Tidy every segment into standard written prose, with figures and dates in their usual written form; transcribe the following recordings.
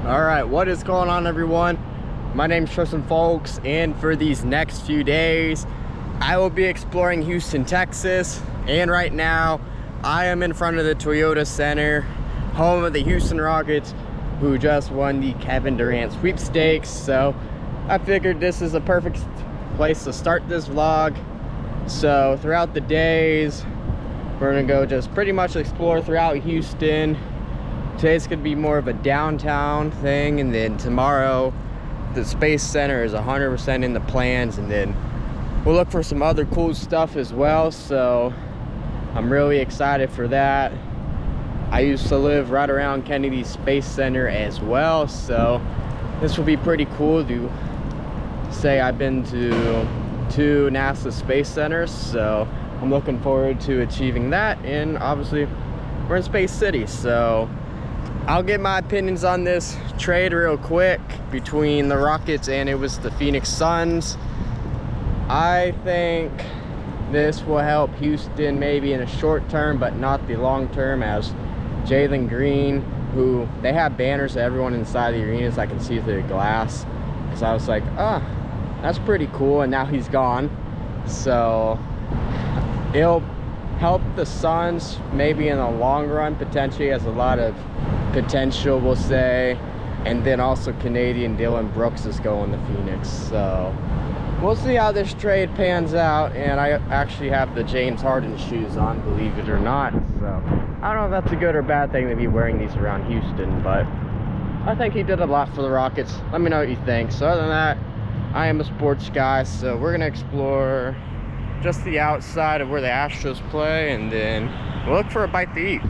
All right, what is going on, everyone? My name's Tristan, folks, and for these next few days I will be exploring Houston, Texas. And right now I am in front of the Toyota Center, home of the Houston Rockets, who just won the Kevin Durant sweepstakes. So I figured this is a perfect place to start this vlog. So throughout the days we're gonna go just pretty much explore throughout Houston. Today's gonna be more of a downtown thing, and then tomorrow the Space Center is 100% in the plans, and then we'll look for some other cool stuff as well. So I'm really excited for that. I used to live right around Kennedy Space Center as well, so this will be pretty cool to say I've been to two NASA Space Centers. So I'm looking forward to achieving that, and obviously we're in Space City. So I'll get my opinions on this trade real quick between the Rockets and it was the Phoenix Suns. I think this will help Houston maybe in a short term, but not the long term, as Jalen Green, who they have banners of everyone inside the arenas, I can see through the glass, because I was like, that's pretty cool, and now he's gone. So it'll help the Suns maybe in the long run, potentially, has a lot of potential, we'll say. And then also Canadian Dylan Brooks is going to Phoenix, so we'll see how this trade pans out. And I actually have the James Harden shoes on, believe it or not, so I don't know if that's a good or bad thing to be wearing these around Houston, but I think he did a lot for the Rockets. Let me know what you think. So other than that, I am a sports guy, so we're gonna explore just the outside of where the Astros play, and then we'll look for a bite to eat.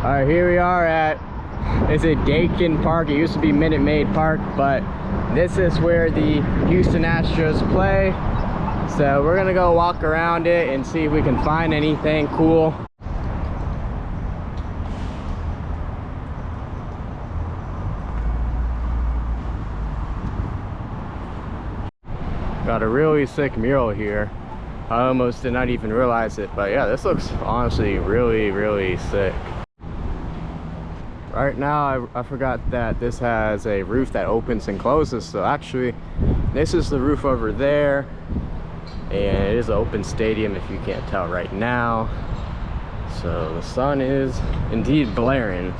All right, here we are at, is it Dakin Park? It used to be Minute Maid Park, but this is where the Houston Astros play. So we're gonna go walk around it and see if we can find anything cool. Got a really sick mural here. I almost did not even realize it, but yeah, this looks honestly really sick. Right now I forgot that this has a roof that opens and closes, so actually this is the roof over there, and it is an open stadium if you can't tell right now. So the sun is indeed blaring.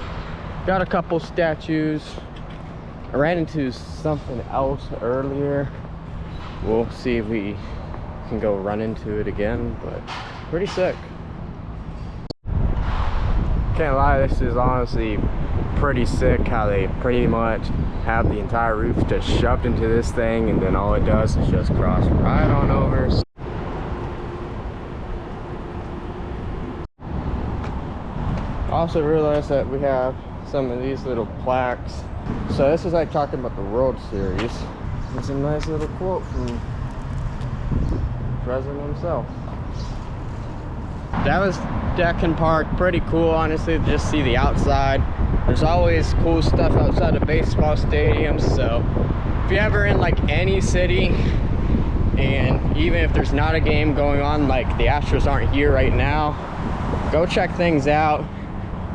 Got a couple statues. I ran into something else earlier. We'll see if we can go run into it again, but pretty sick. Can't lie, this is honestly pretty sick how they pretty much have the entire roof just shoved into this thing, and then all it does is just cross right on over. Also realized that we have some of these little plaques. So this is like talking about the World Series. There's a nice little quote from the president himself. That was Dakin Park. Pretty cool, honestly, to just see the outside. There's always cool stuff outside of baseball stadiums, so if you're ever in like any city, and even if there's not a game going on, like the Astros aren't here right now, go check things out.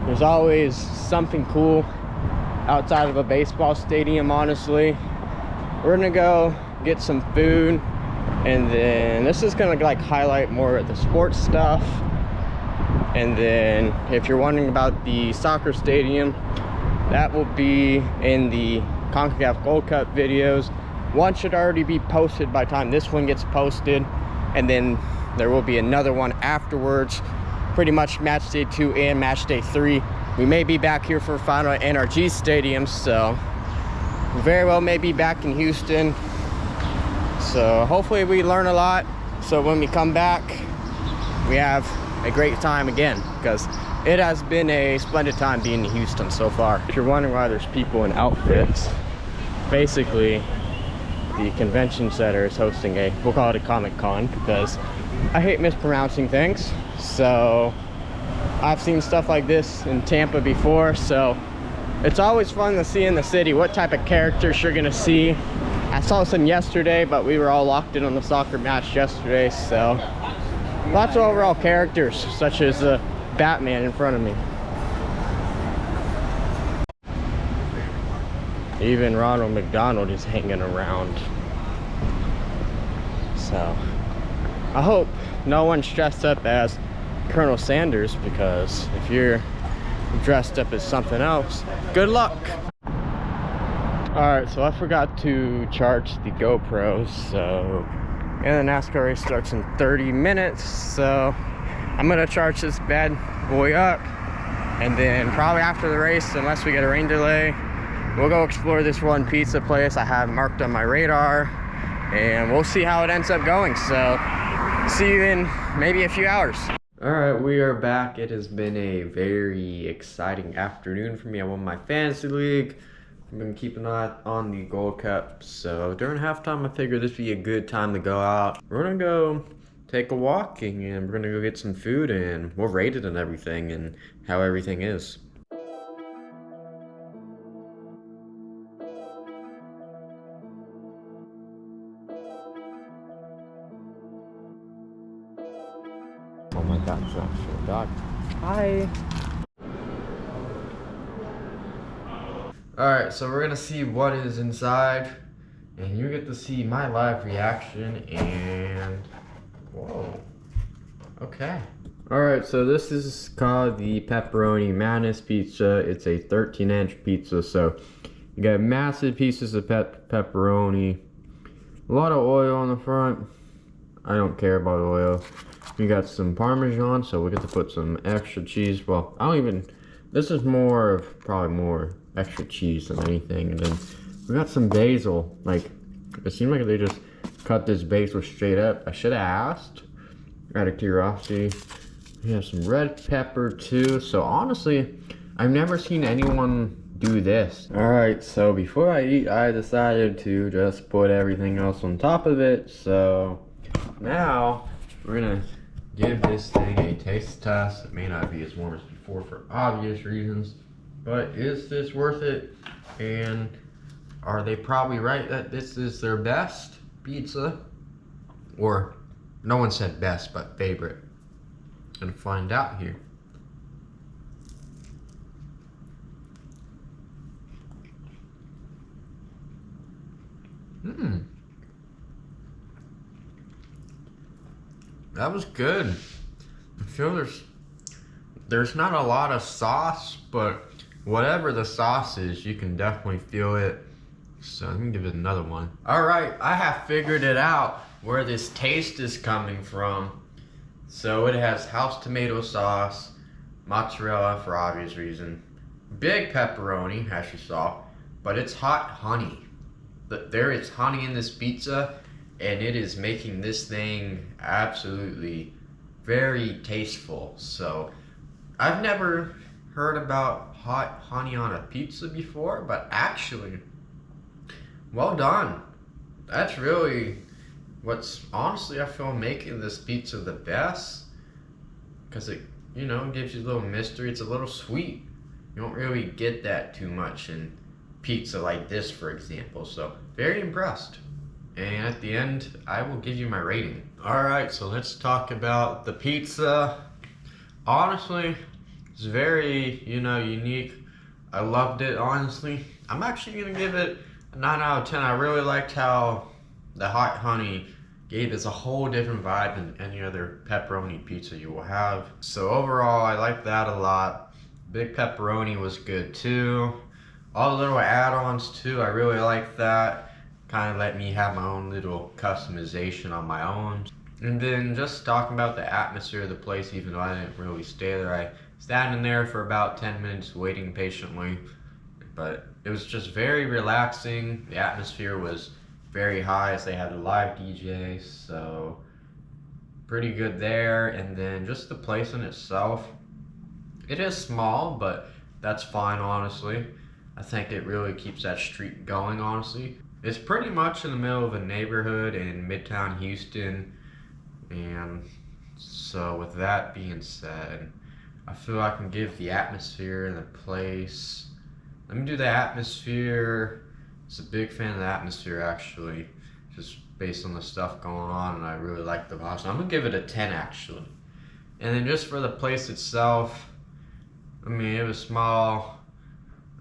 There's always something cool outside of a baseball stadium, honestly. We're gonna go get some food, and then this is gonna like highlight more of the sports stuff. And then if you're wondering about the soccer stadium, that will be in the CONCACAF Gold Cup videos. One should already be posted by the time this one gets posted, and then there will be another one afterwards. Pretty much match day 2 and match day 3. We may be back here for final at NRG Stadium, so we very well may be back in Houston. So hopefully we learn a lot, so when we come back we have a great time again, because it has been a splendid time being in Houston so far. If you're wondering why there's people in outfits, basically the convention center is hosting a, we'll call it a Comic-Con, because I hate mispronouncing things. So I've seen stuff like this in Tampa before, so it's always fun to see in the city what type of characters you're gonna see. I saw some yesterday, but we were all locked in on the soccer match yesterday, so Lots of overall characters, such as Batman in front of me. Even Ronald McDonald is hanging around. So, I hope no one's dressed up as Colonel Sanders, because if you're dressed up as something else, good luck. Alright, so I forgot to charge the GoPro, so, and the NASCAR race starts in 30 minutes, so I'm gonna charge this bad boy up, and then probably after the race, unless we get a rain delay, we'll go explore this one pizza place I have marked on my radar, and we'll see how it ends up going. So, see you in maybe a few hours. Alright, we are back. It has been a very exciting afternoon for me. I won my fantasy league. I've been keeping an eye on the Gold Cup. So during halftime, I figured this would be a good time to go out. We're gonna go take a walk, and we're gonna go get some food, and we'll rate it and everything, and how everything is. Oh my God, it's actually a dog. Hi. Alright, so we're gonna see what is inside, and you get to see my live reaction, and whoa, okay. Alright, so this is called the Pepperoni Madness Pizza. It's a 13-inch pizza, so you got massive pieces of pepperoni, a lot of oil on the front. I don't care about oil. We got some Parmesan, so we get to put some extra cheese. Well, this is more of, probably more extra cheese than anything. And then we got some basil. Like, it seemed like they just cut this basil straight up. I should have asked, out of curiosity. We have some red pepper too. So honestly, I've never seen anyone do this. Alright, so before I eat, I decided to just put everything else on top of it. So now we're gonna give this thing a taste test. It may not be as warm as before for obvious reasons, but is this worth it? And are they probably right that this is their best pizza? Or, no one said best, but favorite. Gonna find out here. That was good. I feel there's not a lot of sauce, but whatever the sauce is, you can definitely feel it. So let me give it another one. Alright, I have figured it out where this taste is coming from. So it has house tomato sauce, mozzarella for obvious reason, big pepperoni, as you saw, but it's hot honey. There is honey in this pizza, and it is making this thing absolutely very tasteful. So I've never heard about hot honey on a pizza before, but actually, well done. That's really what's honestly, I feel, making this pizza the best, because it, you know, gives you a little mystery. It's a little sweet. You don't really get that too much in pizza like this, for example. So very impressed. And at the end, I will give you my rating. Alright, so let's talk about the pizza. Honestly, it's very, unique. I loved it, honestly. I'm actually gonna give it a 9 out of 10. I really liked how the hot honey gave us a whole different vibe than any other pepperoni pizza you will have. So overall, I like that a lot. Big pepperoni was good too. All the little add-ons too, I really like that. Kind of let me have my own little customization on my own. And then just talking about the atmosphere of the place, even though I didn't really stay there, I sat in there for about 10 minutes waiting patiently. But it was just very relaxing. The atmosphere was very high as they had a live DJ, so pretty good there. And then just the place in itself, it is small, but that's fine, honestly. I think it really keeps that streak going, honestly. It's pretty much in the middle of a neighborhood in Midtown Houston, and so with that being said, I feel I can give the atmosphere and the place. Let me do the atmosphere. I was a big fan of the atmosphere, actually. just based on the stuff going on, and I really like the vibe. So I'm gonna give it a 10 actually. And then just for the place itself, I mean, it was small.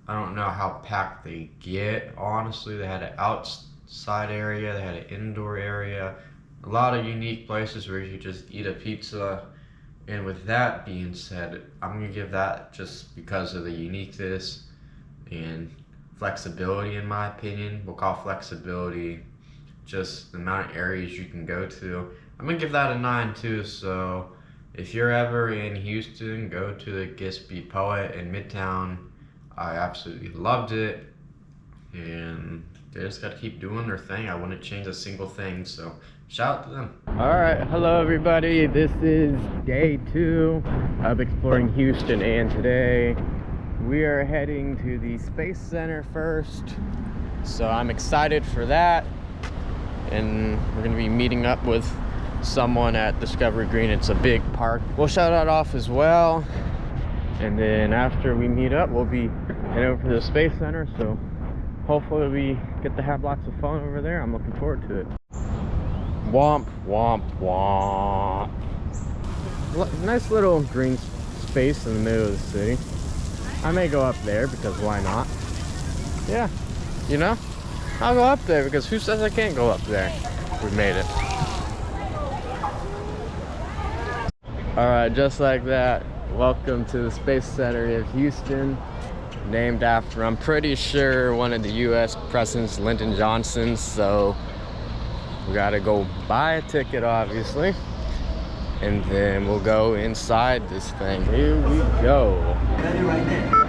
I don't know how packed they get, honestly. They had an outside area, they had an indoor area, a lot of unique places where you could just eat a pizza. And with that being said, I'm gonna give that just because of the uniqueness and flexibility, in my opinion. We'll call flexibility just the amount of areas you can go to. I'm gonna give that a 9 too. So if you're ever in Houston, go to the Gypsy Poet in Midtown. I absolutely loved it, and they just gotta keep doing their thing. I wouldn't change a single thing, so shout out to them. All right, hello everybody. This is day 2 of exploring Houston, and today we are heading to the Space Center first. So I'm excited for that, and we're gonna be meeting up with someone at Discovery Green. It's a big park. We'll shout that off as well, and then after we meet up, we'll be heading over to the Space Center. So hopefully we get to have lots of fun over there. I'm looking forward to it. Womp womp womp. Nice little green space in the middle of the city. I may go up there because why not? Yeah, you know, I'll go up there because who says I can't go up there? We made it. All right, just like that, welcome to the Space Center of Houston, named after, I'm pretty sure, one of the US presidents, Lyndon Johnson. So we gotta go buy a ticket, obviously, and then we'll go inside this thing. Here we go. Right there.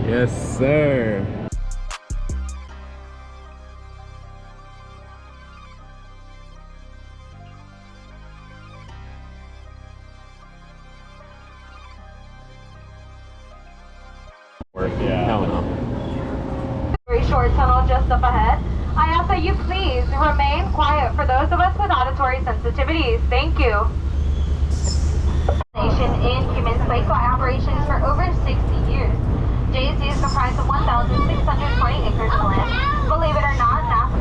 Yes, sir. Yeah. Hell no. Very short tunnel just up ahead. I ask that you please remain quiet for those of us with auditory sensitivities. Thank you. Nation in human spaceflight operations for over 60 years. JSC is comprised of 1,620 acres of land. Believe it or not, NASA.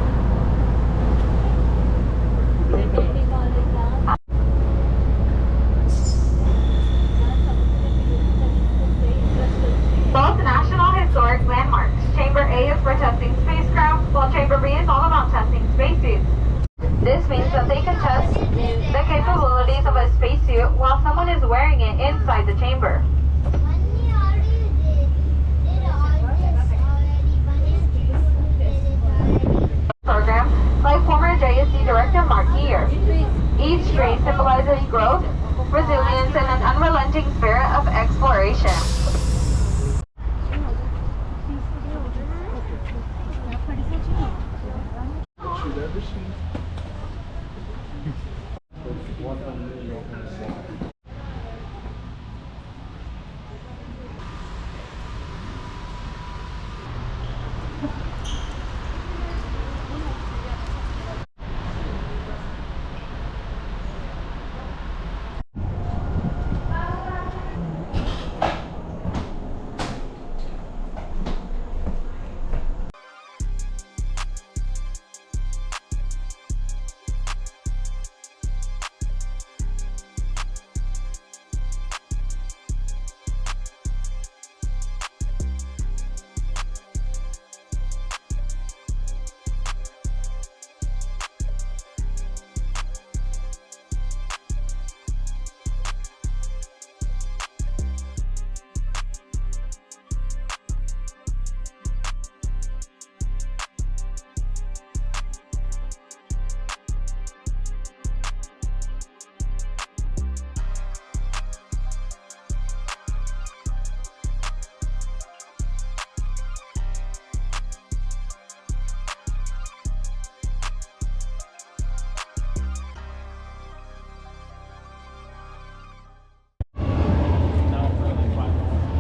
Both national historic landmarks. Chamber A is for testing spacecraft, while Chamber B is all about testing spacesuits. This means that they can test the capabilities of a spacesuit while someone is wearing it inside the chamber. Program, like former JSC Director Mark Geer. Each tree symbolizes growth, resilience, and an unrelenting spirit of exploration.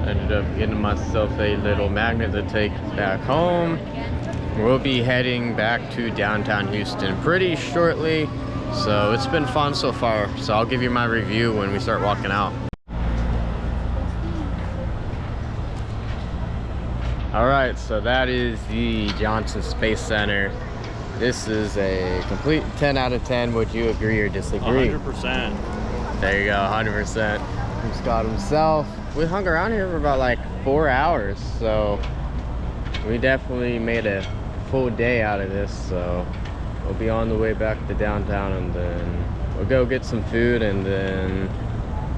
Ended up getting myself a little magnet to take back home. We'll be heading back to downtown Houston pretty shortly, so it's been fun so far. So I'll give you my review when we start walking out. Alright, so that is the Johnson Space Center. This is a complete 10 out of 10. Would you agree or disagree? 100%. There you go, 100%. From Scott himself. We hung around here for about like 4 hours, so we definitely made a full day out of this. So we'll be on the way back to downtown, and then we'll go get some food, and then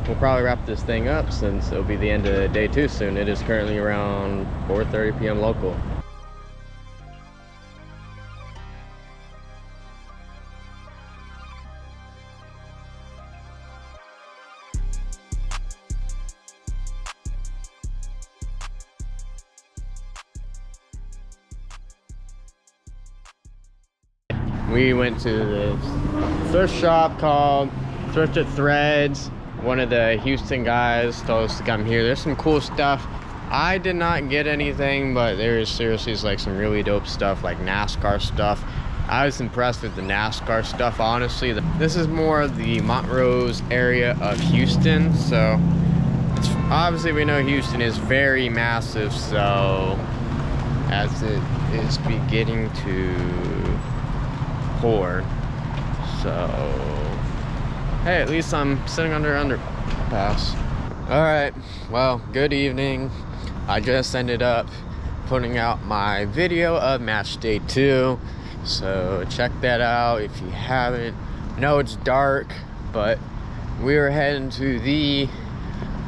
we'll probably wrap this thing up since it'll be the end of day 2 soon. It is currently around 4:30 p.m. local. We went to this thrift shop called Thrifted Threads. One of the Houston guys told us to come here. There's some cool stuff. I did not get anything, but there is seriously like some really dope stuff, like NASCAR stuff. I was impressed with the NASCAR stuff, honestly. This is more of the Montrose area of Houston, so obviously we know Houston is very massive, so as it is beginning to pour, so hey, at least I'm sitting under underpass. All right, well, good evening. I just ended up putting out my video of match day 2, so check that out if you haven't. I know it's dark, but we were heading to the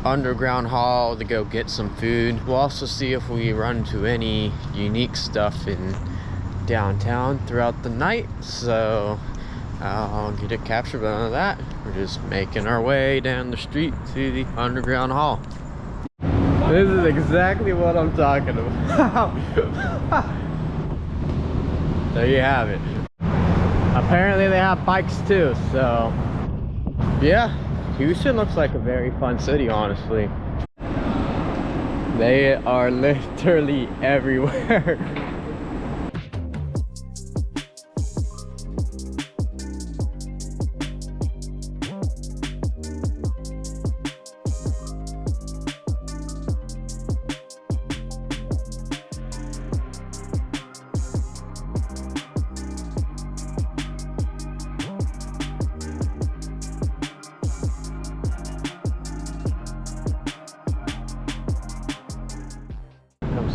underground hall to go get some food. We'll also see if we run into any unique stuff in downtown throughout the night, so I'll get a capture of none of that. We're just making our way down the street to the underground hall. This is exactly what I'm talking about. There you have it. Apparently they have bikes too, so yeah, Houston looks like a very fun city, honestly. They are literally everywhere.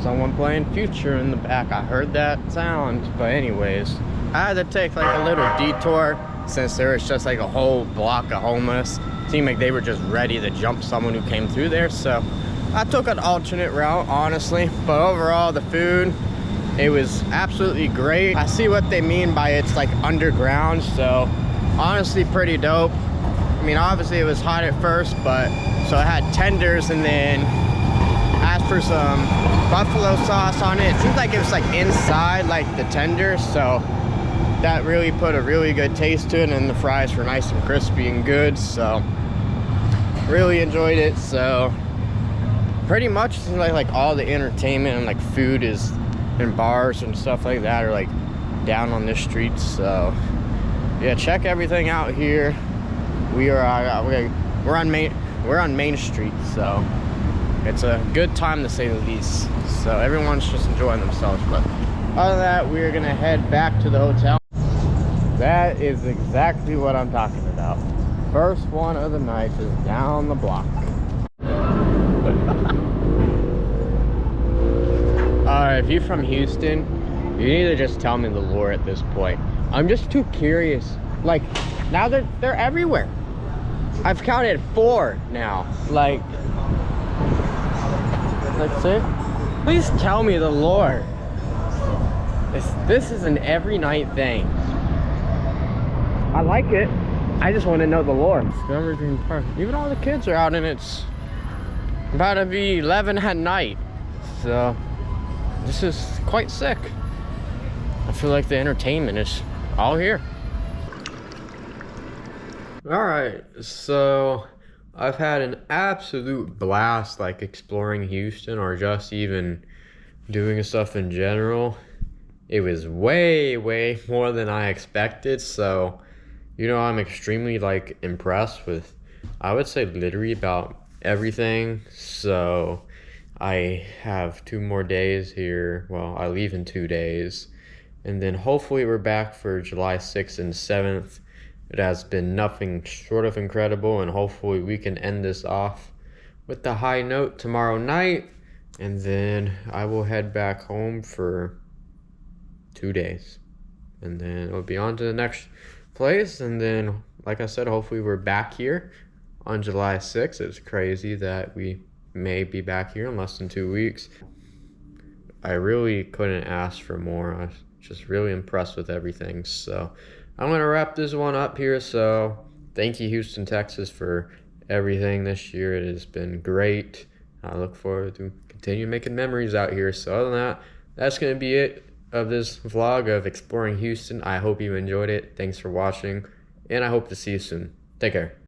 Someone playing Future in the back. I heard that sound. But anyways, I had to take like a little detour since there was just like a whole block of homeless. Seemed like they were just ready to jump someone who came through there. So I took an alternate route, honestly. But overall, the food, it was absolutely great. I see what they mean by it's like underground. So honestly, pretty dope. I mean, obviously it was hot at first, but so I had tenders and then asked for some buffalo sauce on it. It seems like it was like inside like the tenders, so that really put a really good taste to it, and the fries were nice and crispy and good, so really enjoyed it. So pretty much it seems like all the entertainment and like food is in bars and stuff like that are like down on this street. So yeah, check everything out here. We're on Main Street, so it's a good time to say the least. So everyone's just enjoying themselves. But other than that, we're gonna head back to the hotel. That is exactly what I'm talking about. First one of the night is down the block. If you're from Houston, you need to just tell me the lore at this point. I'm just too curious. Like, now they're everywhere. I've counted 4 now. Like, let's see. Please tell me the lore. This is an every night thing. I like it. I just want to know the lore. Discovery Green Park. Even all the kids are out, and it's about to be 11 at night. So this is quite sick. I feel like the entertainment is all here. All right, so I've had an absolute blast, like exploring Houston or just even doing stuff in general. It was way more than I expected. So, you know, I'm extremely like impressed with, I would say, literally about everything. So I have 2 more days here. Well, I leave in 2 days, and then hopefully we're back for July 6th and 7th. It has been nothing short of incredible, and hopefully we can end this off with a high note tomorrow night, and then I will head back home for 2 days, and then we'll be on to the next place. And then, like I said, hopefully we're back here on July 6th. It's crazy that we may be back here in less than 2 weeks. I really couldn't ask for more. I was just really impressed with everything. So I'm going to wrap this one up here. So thank you, Houston, Texas, for everything this year. It has been great. I look forward to continue making memories out here. So other than that, that's going to be it of this vlog of exploring Houston. I hope you enjoyed it. Thanks for watching, and I hope to see you soon. Take care.